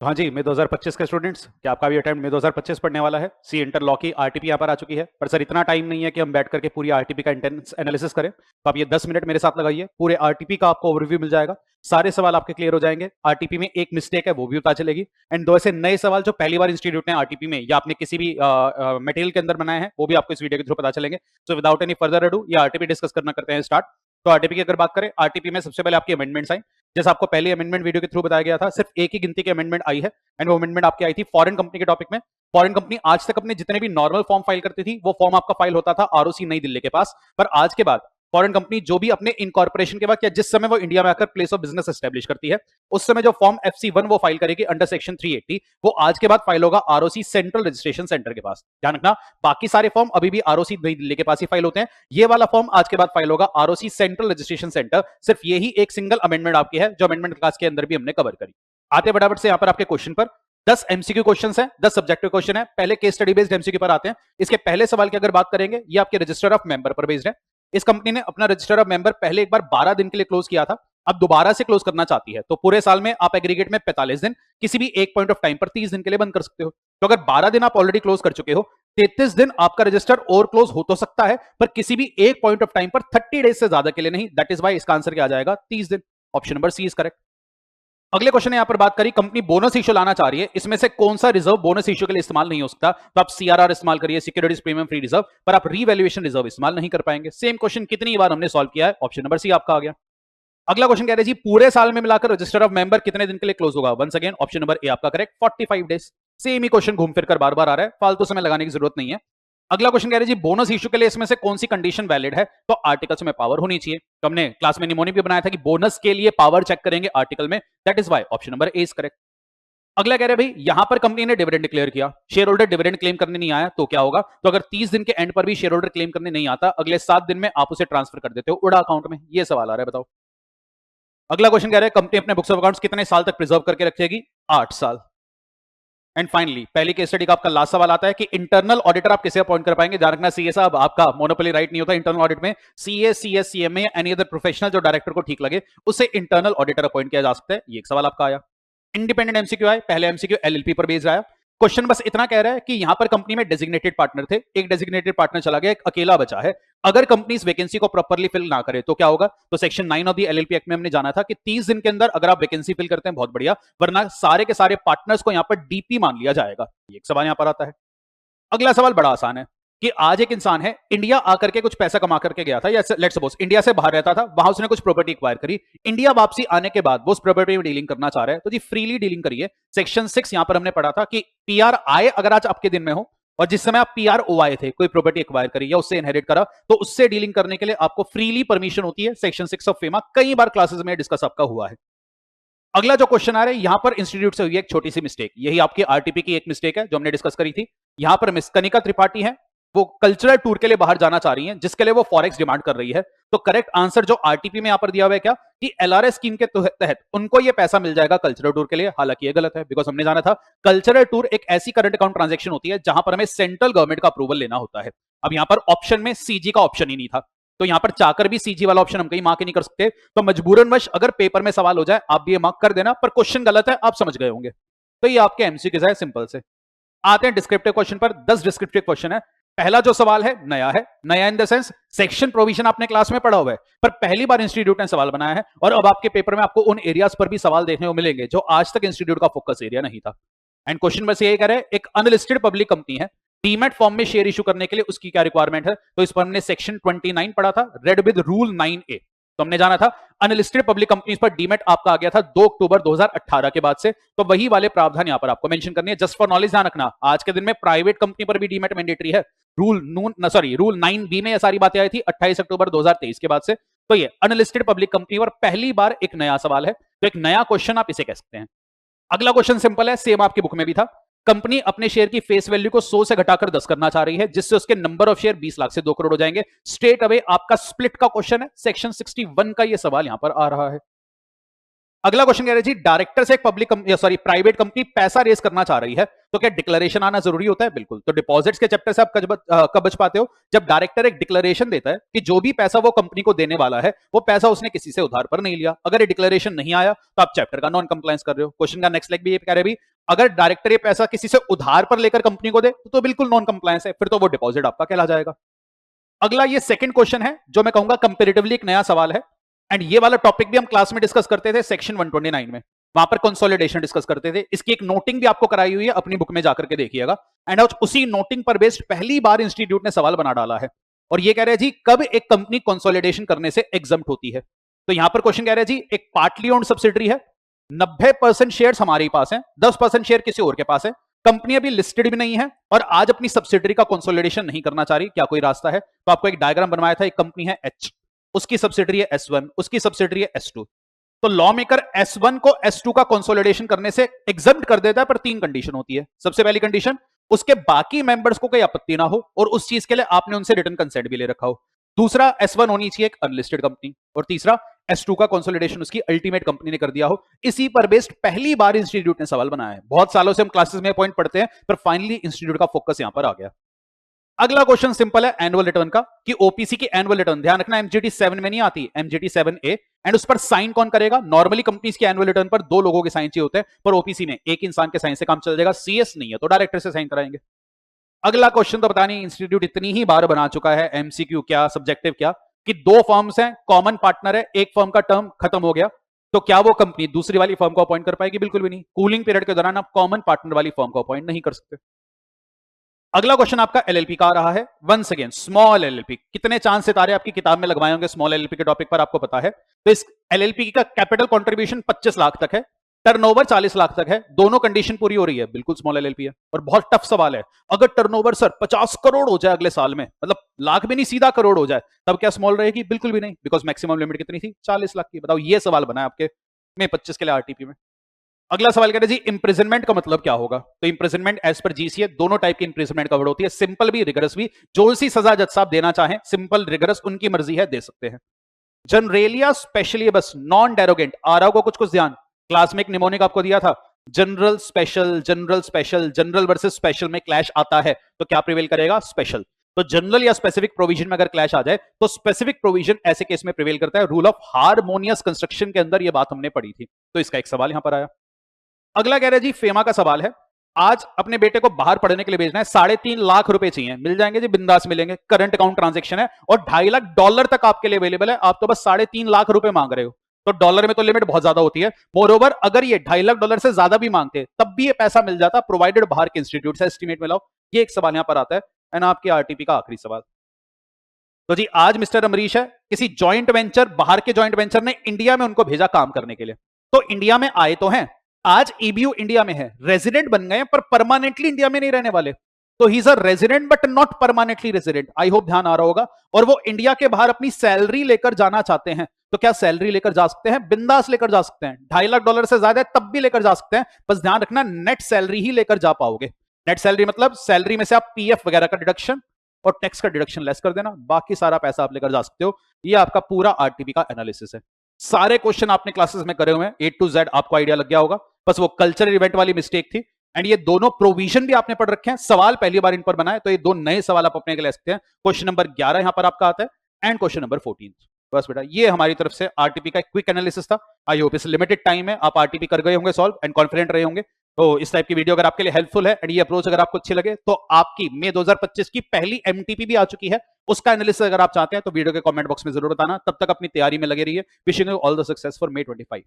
तो हाँ जी, मई 2025 के स्टूडेंट्स, क्या आपका भी अटेम्प्ट मई 2025 पढ़ने वाला है? सी इंटर लॉ की आरटीपी यहाँ पर आ चुकी है, पर सर इतना टाइम नहीं है कि हम बैठ करके पूरी आरटीपी का इंटेंस एनालिसिस करें। तो आप ये 10 मिनट मेरे साथ लगाइए, पूरे आरटीपी का आपको ओवरव्यू मिल जाएगा, सारे सवाल आपके क्लियर हो जाएंगे। आरटीपी में एक मिस्टेक है वो भी पता चलेगी, एंड दो ऐसे नए सवाल जो पहली बार इंस्टीट्यूट ने आरटीपी में या आपने किसी भी मटेरियल के अंदर बनाए हैं वो भी आपको इस वीडियो के थ्रू पता चलेंगे। So without any further ado ये आरटीपी डिस्कस करना करते हैं स्टार्ट। तो आरटीपी की अगर बात करें, आरटीपी में सबसे पहले आपकी अमेंडमेंट्स आई। जैसे आपको पहले अमेंडमेंट वीडियो के थ्रू बताया गया था, सिर्फ एक ही गिनती की अमेंडमेंट आई है, एंड वो अमेंडमेंट आपकी आई थी फॉरेन कंपनी के टॉपिक में। फॉरेन कंपनी आज तक अपने जितने भी नॉर्मल फॉर्म फाइल करती थी वो फॉर्म आपका फाइल होता था आरओसी नई दिल्ली के पास, पर आज के बाद फॉरेन कंपनी जो भी अपने इनकॉर्पोरेशन के वक्त या जिस समय वो इंडिया में आकर प्लेस ऑफ बिजनेस एस्टेब्लिश करती है, उस समय जो फॉर्म FC1 वो फाइल करेगी अंडर सेक्शन 380, वो आज के बाद फाइल होगा आरओसी सेंट्रल रजिस्ट्रेशन सेंटर के पास। ध्यान रखना, बाकी सारे फॉर्म अभी भी आरओसी नई दिल्ली के पास ही फाइल होते हैं, ये वाला फॉर्म आज के बाद फाइल होगा आरओसी सेंट्रल रजिस्ट्रेशन सेंटर। सिर्फ यही एक सिंगल अमेंडमेंट आपकी है जो अमेंडमेंट क्लास के अंदर भी हमने कवर करी। आते फटाफट से यहां पर आपके क्वेश्चन पर। 10 एमसीक्यू क्वेश्चंस हैं, 10 सब्जेक्टिव क्वेश्चन है। पहले केस स्टडी बेस्ड एमसीक्यू पर आते हैं। इसके पहले सवाल की अगर बात करेंगे, ये आपके रजिस्टर ऑफ मेंबर पर बेस्ड है। इस कंपनी ने अपना रजिस्टर ऑफ मेंबर पहले एक बार 12 दिन के लिए क्लोज किया था, अब दोबारा से क्लोज करना चाहती है। तो पूरे साल में आप एग्रीगेट में 45 दिन किसी भी एक पॉइंट ऑफ टाइम पर 30 दिन के लिए बंद कर सकते हो। तो अगर 12 दिन आप ऑलरेडी क्लोज कर चुके हो, 33 दिन आपका रजिस्टर और क्लोज हो तो सकता है, पर किसी भी एक पॉइंट ऑफ टाइम पर 30 डेज से ज्यादा के लिए नहीं। दैट इज वाई इसका आंसर क्या आ जाएगा? 30 दिन। Option number C is correct. अगले क्वेश्चन यहां पर बात करी, कंपनी बोनस इश्यू लाना चाह रही है, इसमें से कौन सा रिजर्व बोनस इश्यू के लिए इस्तेमाल नहीं हो सकता? तो आप सीआरआर इस्तेमाल करिए, सिक्योरिटीज प्रीमियम फ्री रिजर्व, पर आप रीवैल्यूएशन रिजर्व इस्तेमाल नहीं कर पाएंगे। सेम क्वेश्चन कितनी बार हमने सॉल्व किया है, ऑप्शन नंबर सी आपका आ गया। अगला क्वेश्चन कह रहे जी, पूरे साल में मिलाकर रजिस्टर ऑफ मेंबर कितने दिन के लिए क्लोज होगा? Once again option number A आपका करेक्ट, 45 डेज। सेम ही क्वेश्चन घूम फिर कर बार बार आ रहा है, फालतू समय लगाने की जरूरत नहीं है। अगला क्वेश्चन कह रहे जी, बोनस इश्यू के लिए इसमें से कौन सी कंडीशन वैलिड है? तो आर्टिकल्स में पावर होनी चाहिए। तो हमने क्लास में निमोनिक भी बनाया था कि बोनस के लिए पावर चेक करेंगे आर्टिकल में, that is why option number A is correct. अगला कह रहे भाई, यहां पर कंपनी ने डिविडेंड डिक्लेयर किया, शेयर होल्डर डिविडेंड क्लेम करने नहीं आया तो क्या होगा? तो अगर 30 दिन के एंड पर भी शेयर होल्डर क्लेम करने नहीं आता, अगले 7 दिन में आप उसे ट्रांसफर कर देते हो उड़ा अकाउंट में। ये सवाल आ रहा है, बताओ। अगला क्वेश्चन कह रहे हैं, कंपनी अपने बुक्स ऑफ अकाउंट्स कितने साल तक प्रिजर्व करके रखेगी? 8 साल। एंड फाइनली पहली केस स्टडी का आपका लास्ट सवाल आता है कि इंटरनल ऑडिटर आप किसे अपॉइंट कर पाएंगे? ध्यान रखना, सीए साहब आपका मोनोपोली राइट नहीं होता इंटरनल ऑडिट में। सीए, सीएस, सीएमए या एनी अदर प्रोफेशनल जो डायरेक्टर को ठीक लगे उसे इंटरनल ऑडिटर अपॉइंट किया जा सकता है। ये एक सवाल आपका आया। इंडिपेंडेंट एमसीक्यू आए, पहले एमसीक्यू एलएलपी पर बेस्ड आया। क्वेश्चन बस इतना कह रहा है कि यहां पर कंपनी में डेजिग्नेटेड पार्टनर थे, एक डेजिग्नेटेड पार्टनर चला गया, एक अकेला बचा है। अगर कंपनी इस वैकेंसी को प्रॉपर्ली फिल ना करे तो क्या होगा? तो section 9 of the LLP act में हमने जाना था कि 30 दिन के अंदर अगर आप वैकेंसी फिल करते हैं बहुत बढ़िया, वरना सारे के सारे पार्टनर्स को यहां पर डीपी मान लिया जाएगा। ये एक सवाल यहां पर आता है। अगला सवाल बड़ा आसान है कि आज एक इंसान है, इंडिया आकर के कुछ पैसा कमा करके गया था, या लेट्स सपोज इंडिया से बाहर रहता था, वहां उसने कुछ प्रॉपर्टी एक्वायर करी, इंडिया वापसी आने के बाद वो उस प्रॉपर्टी में डीलिंग करना चाह रहा है, तो जी फ्रीली डीलिंग करिए। सेक्शन 6 यहां पर हमने पढ़ा था कि पीआर आए अगर आज आपके दिन में हो, और जिस समय आप पीआर ओ आए थे, कोई प्रॉपर्टी एक्वायर करी या उससे इनहेरिट करा, तो उससे डीलिंग करने के लिए आपको फ्रीली परमिशन होती है। सेक्शन 6 ऑफ फेमा, कई बार क्लासेस में डिस्कस आपका हुआ है। अगला जो क्वेश्चन आ रहा है, यहां पर इंस्टीट्यूट से हुई एक छोटी सी मिस्टेक, यही आपकी आरटीपी की एक मिस्टेक है जो हमने डिस्कस करी थी। यहां पर मिस कनिका त्रिपाठी है, वो कल्चरल टूर के लिए बाहर जाना चाह रही हैं, जिसके लिए वो फॉरेक्स डिमांड कर रही है। तो करेक्ट आंसर जो आरटीपी में यहां पर दिया हुआ है क्या? कि एलआरएस स्कीम के तहत उनको ये पैसा मिल जाएगा कल्चरल टूर के लिए। हालांकि ये गलत है, बिकॉज हमने जाना था कल्चरल टूर एक ऐसी करंट अकाउंट ट्रांजेक्शन होती है जहां पर हमें सेंट्रल गवर्नमेंट का अप्रूवल लेना होता है। अब यहां पर ऑप्शन में सीजी का ऑप्शन ही नहीं था, तो यहां पर चाहकर भी सीजी वाला ऑप्शन हम कहीं मार्क नहीं कर सकते। तो मजबूरनवश अगर पेपर में सवाल हो जाए, आप भी ये मार्क कर देना, पर क्वेश्चन गलत है, आप समझ गए होंगे। तो ये आपके एमसीक्यूज है, सिंपल से। आते हैं डिस्क्रिप्टिव क्वेश्चन पर। 10 डिस्क्रिप्टिव क्वेश्चन है। पहला जो सवाल है नया है, नया in the sense section provision आपने क्लास में पढ़ा हुआ है, पर पहली बार इंस्टीट्यूट ने सवाल बनाया है, और अब आपके पेपर में आपको उन एरियाज पर भी सवाल देखने को मिलेंगे जो आज तक इंस्टीट्यूट का फोकस एरिया नहीं था। एंड क्वेश्चन बस ये कह रहे हैं, एक अनलिस्टेड पब्लिक कंपनी है, डीमैट फॉर्म में शेयर इशू करने के लिए उसकी क्या रिक्वायरमेंट है? तो इस पर हमने सेक्शन 29 पढ़ा था, रेड विद रूल 9A। तो हमने जाना था अनलिस्टेड पब्लिक कंपनीज पर डीमैट आपका आ गया था 2 अक्टूबर 2018 के बाद से, तो वही वाले प्रावधान यहां पर आपको मेंशन करनी है। जस्ट फॉर नॉलेज ध्यान रखना, आज के दिन में प्राइवेट कंपनी पर भी डीमैट मैंडेटरी है। रूल 9B में ये सारी बातें आई थी 28 अक्टूबर 2023 के बाद से। तो ये अनलिस्टेड पब्लिक कंपनी पर पहली बार एक नया सवाल है, तो एक नया क्वेश्चन आप इसे कह सकते हैं। अगला क्वेश्चन सिंपल है, सेम आपकी बुक में भी था। कंपनी अपने शेयर की फेस वैल्यू को 100 से घटाकर 10 करना चाह रही है, जिससे उसके नंबर ऑफ शेयर 20 लाख से 2 करोड़ हो जाएंगे। स्ट्रेट अवे आपका स्प्लिट का क्वेश्चन है, सेक्शन 61 का ये सवाल यहां पर आ रहा है। अगला क्वेश्चन कह रहे जी, डायरेक्टर से एक प्राइवेट कंपनी पैसा रेस करना चाह रही है, तो क्या डिक्लेरेशन आना जरूरी होता है? बिल्कुल। तो डिपॉजिट्स के चैप्टर से आप कब बच पाते हो? जब डायरेक्टर एक डिक्लेरेशन देता है कि जो भी पैसा वो कंपनी को देने वाला है वो पैसा उसने किसी से उधार पर नहीं लिया। अगर ये डिक्लेरेशन नहीं आया तो आप चैप्टर का नॉन कंप्लायंस कर रहे हो। क्वेश्चन का नेक्स्ट लेग भी ये कह रहे भी, अगर डायरेक्टर ये पैसा किसी से उधार पर लेकर कंपनी को दे तो बिल्कुल नॉन कंप्लायंस है, फिर तो वो डिपॉजिट आपका कहला जाएगा। अगला ये सेकंड क्वेश्चन है जो मैं कहूंगा कंपैरेटिवली एक नया सवाल है, एंड ये वाला टॉपिक भी हम क्लास में डिस्कस करते थे सेक्शन 129 में, वहां पर कंसोलिडेशन डिस्कस करते थे। इसकी एक नोटिंग भी आपको कराई हुई है, अपनी बुक में जाकर के देखिएगा। एंड उसी नोटिंग पर बेस्ड पहली बार इंस्टीट्यूट ने सवाल बना डाला है, और ये कह रहे हैं जी कब एक कंपनी कंसोलिडेशन करने से एग्जम्प्ट होती है। तो यहां पर क्वेश्चन कह रहे हैं जी, एक पार्टली ओन्ड सब्सिडरी है, 90% शेयर हमारे पास है, 10% शेयर किसी और के पास है, कंपनी अभी लिस्टेड भी नहीं है और आज अपनी सब्सिडरी का कंसोलिडेशन नहीं करना चाह रही, क्या कोई रास्ता है? तो आपको एक डायग्राम बनवाया था, एक कंपनी है एच, उसकी सब्सिडरी है S1, उसकी सब्सिडरी है S2। तो लॉ मेकर S1 को S2 का कंसोलिडेशन करने से एग्जम्प्ट कर देता है, पर 3 कंडीशन होती है। सबसे पहली कंडीशन, उसके बाकी मेंबर्स को कोई आपत्ति ना हो और उस चीज के लिए आपने उनसे रिटर्न कंसेंट भी ले रखा हो। दूसरा, S1 होनी चाहिए एक अनलिस्टेड कंपनी, और तीसरा, S2 का कंसोलिडेशन उसकी अल्टीमेट कंपनी ने कर दिया हो। इसी पर बेस्ड पहली बार इंस्टीट्यूट ने सवाल बनाया है। बहुत सालों से हम क्लासेस में पॉइंट पढ़ते हैं, पर फाइनली इंस्टीट्यूट का फोकस यहां पर आ गया। अगला क्वेश्चन सिंपल है एनुअल रिटर्न का, कि ओपीसी की एनुअल रिटर्न, ध्यान रखना MGT 7 में नहीं आती, MGT 7A, एंड उस पर साइन कौन करेगा? नॉर्मली कंपनीज की एनुअल रिटर्न पर 2 लोगों के साइन चाहिए होते हैं, पर ओपीसी में एक इंसान के साइन से काम चल जाएगा। CS नहीं है तो डायरेक्टर से साइन कराएंगे। अगला क्वेश्चन तो पता नहीं इंस्टीट्यूट इतनी ही बार बना चुका है, MCQ क्या सब्जेक्टिव क्या, कि 2 फर्म्स हैं, कॉमन पार्टनर है, एक फर्म का टर्म खत्म हो गया, तो क्या वो कंपनी दूसरी वाली फर्म को अपॉइंट कर पाएगी? बिल्कुल भी नहीं। कूलिंग पीरियड के दौरान आप कॉमन पार्टनर वाली फर्म को अपॉइंट नहीं कर सकते। अगला क्वेश्चन आपका LLP का आ रहा है, वंस अगेन स्मॉल LLP। कितने चांद सितारे आपकी किताब में लगवाए होंगे स्मॉल LLP के टॉपिक पर, आपको पता है। तो इस LLP का कैपिटल कंट्रीब्यूशन 25 लाख तक है, टर्नओवर 40 लाख तक है, दोनों कंडीशन पूरी हो रही है, बिल्कुल स्मॉल LLP है। और बहुत टफ सवाल है, अगर टर्नओवर सर 50 करोड़ हो जाए अगले साल में, मतलब लाख भी नहीं सीधा करोड़ हो जाए, तब क्या स्मॉल रहेगी? बिल्कुल भी नहीं, बिकॉज मैक्सिमम लिमिट कितनी थी? 40 लाख की। बताओ, ये सवाल बना है आपके में 25 के लिए RTP में। अगला सवाल कह रहे जी, इंप्रिजनमेंट का मतलब क्या होगा? तो इंप्रिजनमेंट एज पर GCA दोनों टाइप की इंप्रिजनमेंट कवर्ड होती है, सिंपल भी रिगरस भी। जो सी सजा जज साहब देना चाहें, सिंपल रिगरस उनकी मर्जी है, दे सकते हैं। जनरेलिया स्पेशली, बस नॉन डेरोगेंट आ रहा होगा कुछ ध्यान, क्लास में एक निमोनिक आपको दिया था, general special, general special, general versus special में क्लैश आता है तो क्या प्रिवेल करेगा? स्पेशल। तो जनरल या स्पेसिफिक प्रोविजन में अगर क्लैश आ जाए तो स्पेसिफिक प्रोविजन ऐसे केस में प्रिवेल करता है। रूल ऑफ हार्मोनियस कंस्ट्रक्शन के अंदर यह बात हमने पढ़ी थी, तो इसका एक सवाल यहां पर आया। अगला कह रहे जी, फेमा का सवाल है, आज अपने बेटे को बाहर पढ़ने के लिए भेजना है, 3.5 लाख रुपए चाहिए, मिल जाएंगे जी? बिंदास मिलेंगे। करंट अकाउंट ट्रांजैक्शन है और $2.5 लाख तक आपके लिए अवेलेबल है, आप तो बस 3.5 लाख रुपए मांग रहे हो, तो डॉलर में तो लिमिट बहुत ज्यादा होती है। मोरओवर अगर ये $2.5 लाख से ज्यादा भी मांगते तब भी ये पैसा मिल जाता, प्रोवाइडेड बाहर के इंस्टीट्यूट से एस्टिमेट में लाओ। ये एक सवाल यहां पर आता है, एंड आपके RTP का आखिरी सवाल। तो जी, आज मिस्टर अमरीश है, किसी जॉइंट वेंचर, बाहर के जॉइंट वेंचर ने इंडिया में उनको भेजा काम करने के लिए, तो इंडिया में आए तो हैं, आज EBU इंडिया में है, रेजिडेंट बन गए, पर परमानेंटली इंडिया में नहीं रहने वाले। तो he is a resident but not permanently resident. I hope ध्यान आ रहा होगा। और वो इंडिया के बाहर अपनी सैलरी लेकर जाना चाहते हैं, तो क्या सैलरी लेकर जा सकते हैं? बिंदास लेकर जा सकते हैं। $2.5 लाख से ज्यादा तब भी लेकर जा सकते हैं, बस ध्यान रखना नेट सैलरी ही लेकर जा पाओगे। नेट सैलरी मतलब सैलरी में से आप PF वगैरह का डिडक्शन और टैक्स का डिडक्शन लेस कर देना, बाकी सारा पैसा आप लेकर जा सकते हो। ये आपका पूरा RTP का एनालिसिस है। सारे क्वेश्चन आपने क्लासेस में करे हुए हैं, A to Z आपको आइडिया लग गया होगा, बस वो कल्चरल इवेंट वाली मिस्टेक थी। एंड ये दोनों प्रोविजन भी आपने पढ़ रखे हैं, सवाल पहली बार इन पर बनाए, तो ये 2 नए सवाल आप अपने के ले सकते हैं। क्वेश्चन नंबर 11 यहां पर आपका आता है एंड क्वेश्चन नंबर 14। बस बेटा, ये हमारी तरफ से RTP का एक क्विक एनालिसिस था। आई होप इस लिमिटेड टाइम में आप RTP कर गए होंगे सॉल्व एंड कॉन्फिडेंट रहे होंगे। तो इस टाइप की वीडियो अगर आपके लिए हेल्पफुल है एंड ये अप्रोच अगर आपको अच्छी लगे, तो आपकी मई 2025 की पहली MTP भी आ चुकी है, उसका एनालिसिस अगर आप चाहते हैं तो वीडियो के कमेंट बॉक्स में जरूर बताना। तब तक अपनी तैयारी में लगे रहिए। Wishing you all the success for May 25।